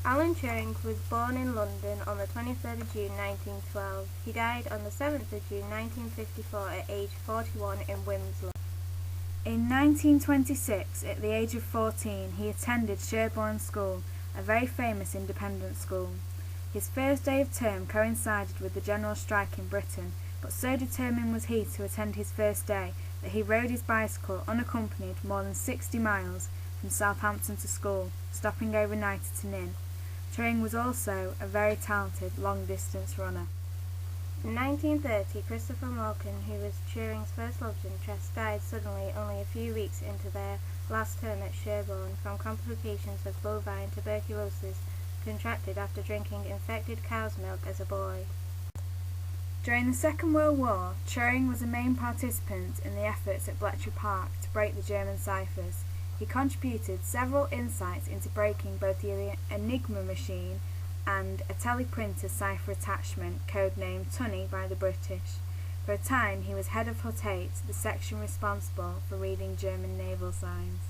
Alan Turings was born in London on the 23rd of June 1912. He died on the 7th of June 1954 at age 41 in Wimslow. In 1926, at the age of 14, he attended Sherborne School, a very famous independent school. His first day of term coincided with the general strike in Britain, but so determined was he to attend his first day that he rode his bicycle unaccompanied more than 60 miles from Southampton to school, stopping overnight at an inn. Turing was also a very talented long-distance runner. In 1930, Christopher Malkin, who was Turing's first love interest, died suddenly only a few weeks into their last term at Sherborne from complications of bovine tuberculosis contracted after drinking infected cow's milk as a boy. During the Second World War, Turing was a main participant in the efforts at Bletchley Park to break the German ciphers. He contributed several insights into breaking both the Enigma machine and a teleprinter cipher attachment, codenamed Tunny by the British. For a time he was head of Hut 8, the section responsible for reading German naval signs.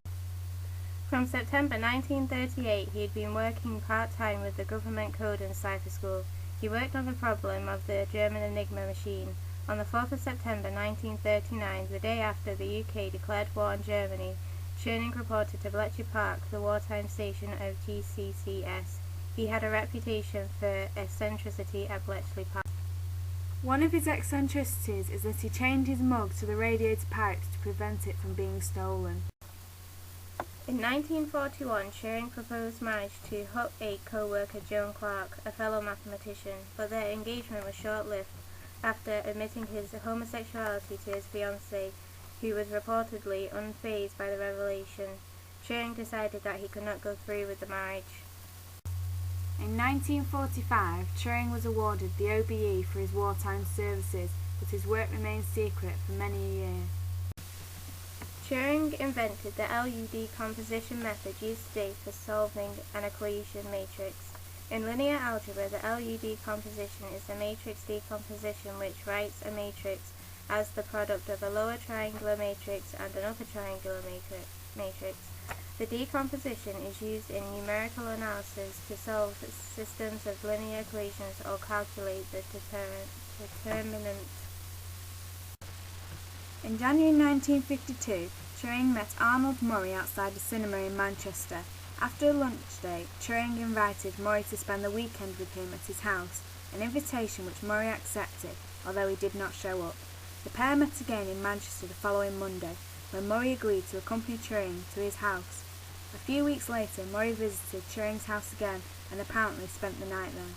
From September 1938 he had been working part-time with the Government Code and Cipher School. He worked on the problem of the German Enigma machine. On the 4th of September 1939, the day after the UK declared war on Germany, Turing reported to Bletchley Park, the wartime station of GCCS. He had a reputation for eccentricity at Bletchley Park. One of his eccentricities is that he chained his mug to the radiator pipes to prevent it from being stolen. In 1941, Turing proposed marriage to Hut 8 co-worker Joan Clark, a fellow mathematician, but their engagement was short-lived. After admitting his homosexuality to his fiancée, who was reportedly unfazed by the revelation, Turing decided that he could not go through with the marriage. In 1945, Turing was awarded the OBE for his wartime services, but his work remained secret for many a year. Turing invented the LU decomposition method used today for solving an equation matrix. In linear algebra, the LU decomposition is the matrix decomposition which writes a matrix as the product of a lower triangular matrix and an upper triangular matrix. The decomposition is used in numerical analysis to solve systems of linear equations or calculate the determinant. In January 1952, Turing met Arnold Murray outside a cinema in Manchester. After a lunch date, Turing invited Murray to spend the weekend with him at his house, an invitation which Murray accepted, although he did not show up. The pair met again in Manchester the following Monday, when Murray agreed to accompany Turing to his house. A few weeks later, Murray visited Turing's house again and apparently spent the night there.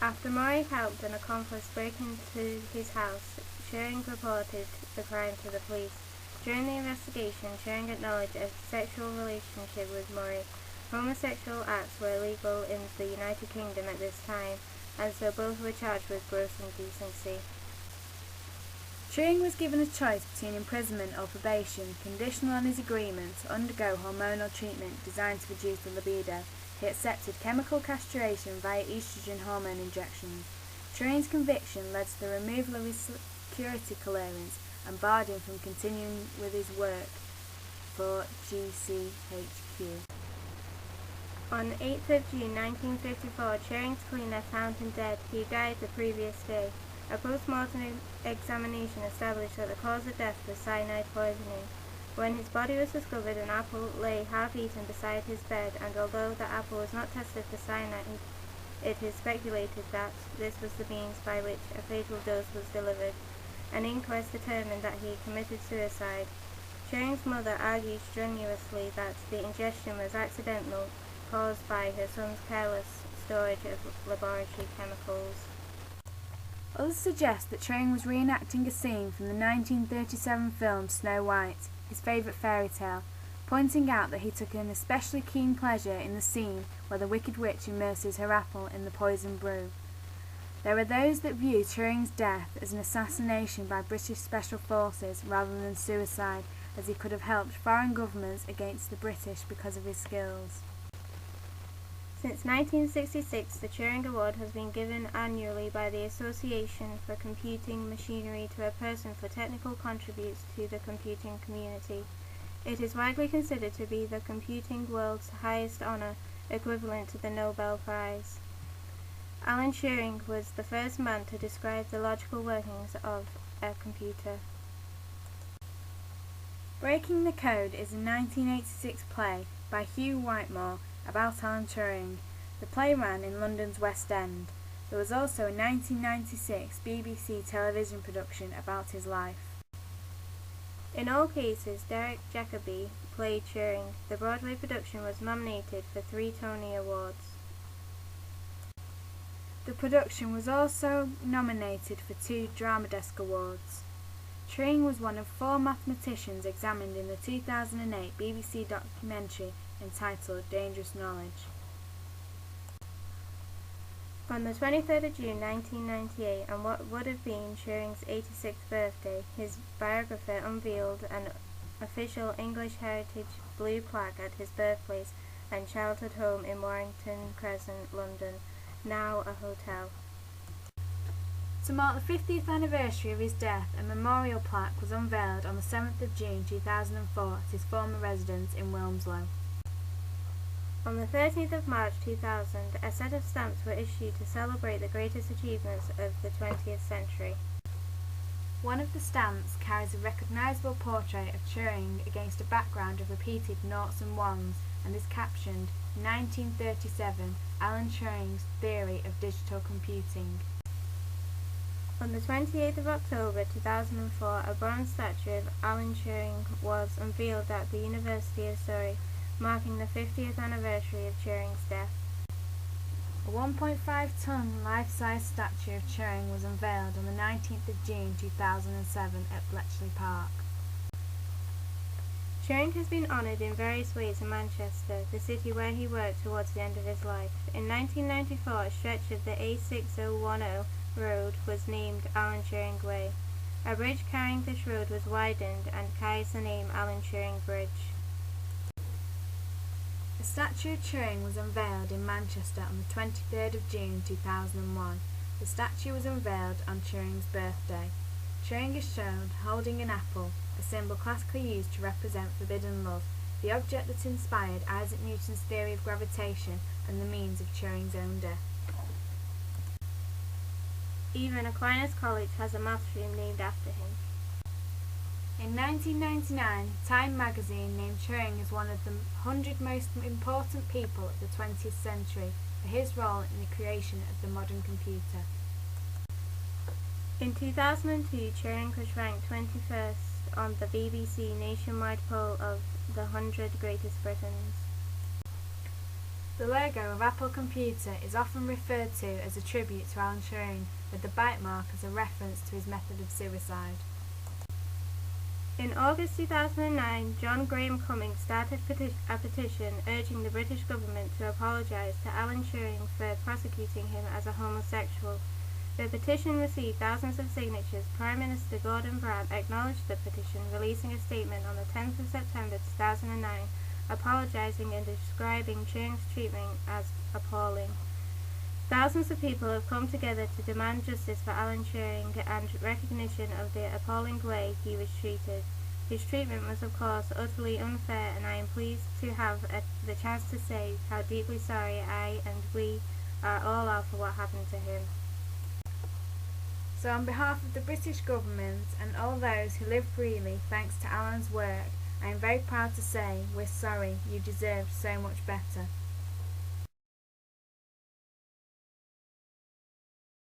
After Murray helped an accomplice break into his house, Turing reported the crime to the police. During the investigation, Turing acknowledged a sexual relationship with Murray. Homosexual acts were illegal in the United Kingdom at this time, and so both were charged with gross indecency. Turing was given a choice between imprisonment or probation, conditional on his agreement to undergo hormonal treatment designed to reduce the libido. He accepted chemical castration via estrogen hormone injections. Turing's conviction led to the removal of his security clearance and barred him from continuing with his work for GCHQ. On 8th of June 1954, Turing's cleaner found him dead. He died the previous day. A post-mortem examination established that the cause of death was cyanide poisoning. When his body was discovered, an apple lay half-eaten beside his bed, and although the apple was not tested for cyanide, it is speculated that this was the means by which a fatal dose was delivered. An inquest determined that he committed suicide. Turing's mother argued strenuously that the ingestion was accidental, caused by her son's careless storage of laboratory chemicals. Others suggest that Turing was reenacting a scene from the 1937 film Snow White, his favourite fairy tale, pointing out that he took an especially keen pleasure in the scene where the Wicked Witch immerses her apple in the poison brew. There are those that view Turing's death as an assassination by British Special Forces rather than suicide, as he could have helped foreign governments against the British because of his skills. Since 1966, the Turing Award has been given annually by the Association for Computing Machinery to a person for technical contributes to the computing community. It is widely considered to be the computing world's highest honor, equivalent to the Nobel Prize. Alan Turing was the first man to describe the logical workings of a computer. Breaking the Code is a 1986 play by Hugh Whitemore about Alan Turing. The play ran in London's West End. There was also a 1996 BBC television production about his life. In all cases, Derek Jacobi played Turing. The Broadway production was nominated for 3 Tony Awards. The production was also nominated for 2 Drama Desk Awards. Turing was one of 4 mathematicians examined in the 2008 BBC documentary entitled Dangerous Knowledge. On the 23rd of June 1998, on what would have been Turing's 86th birthday, his biographer unveiled an official English Heritage blue plaque at his birthplace and childhood home in Warrington Crescent, London, now a hotel. To mark the 50th anniversary of his death, a memorial plaque was unveiled on the 7th of June 2004 at his former residence in Wilmslow. On the 13th of March 2000, a set of stamps were issued to celebrate the greatest achievements of the 20th century. One of the stamps carries a recognisable portrait of Turing against a background of repeated noughts and ones and is captioned, 1937, Alan Turing's Theory of Digital Computing. On the 28th of October 2004, a bronze statue of Alan Turing was unveiled at the University of Surrey, marking the 50th anniversary of Turing's death. A 1.5-ton life-size statue of Turing was unveiled on the 19th of June 2007 at Bletchley Park. Turing has been honoured in various ways in Manchester, the city where he worked towards the end of his life. In 1994, a stretch of the A6010 road was named Alan Turing Way. A bridge carrying this road was widened and carries the name Alan Turing Bridge. A statue of Turing was unveiled in Manchester on the 23rd of June 2001. The statue was unveiled on Turing's birthday. Turing is shown holding an apple, a symbol classically used to represent forbidden love, the object that inspired Isaac Newton's theory of gravitation and the means of Turing's own death. Even Aquinas College has a maths room named after him. In 1999, Time magazine named Turing as one of the 100 most important people of the 20th century for his role in the creation of the modern computer. In 2002, Turing was ranked 21st on the BBC nationwide poll of the 100 greatest Britons. The logo of Apple Computer is often referred to as a tribute to Alan Turing, with the bite mark as a reference to his method of suicide. In August 2009, John Graham Cummings started a petition urging the British government to apologise to Alan Turing for prosecuting him as a homosexual. The petition received thousands of signatures. Prime Minister Gordon Brown acknowledged the petition, releasing a statement on the 10th of September 2009, apologising and describing Turing's treatment as appalling. Thousands of people have come together to demand justice for Alan Turing and recognition of the appalling way he was treated. His treatment was of course utterly unfair, and I am pleased to have the chance to say how deeply sorry I and we all are for what happened to him. So on behalf of the British government and all those who live freely thanks to Alan's work, I am very proud to say we're sorry, you deserved so much better.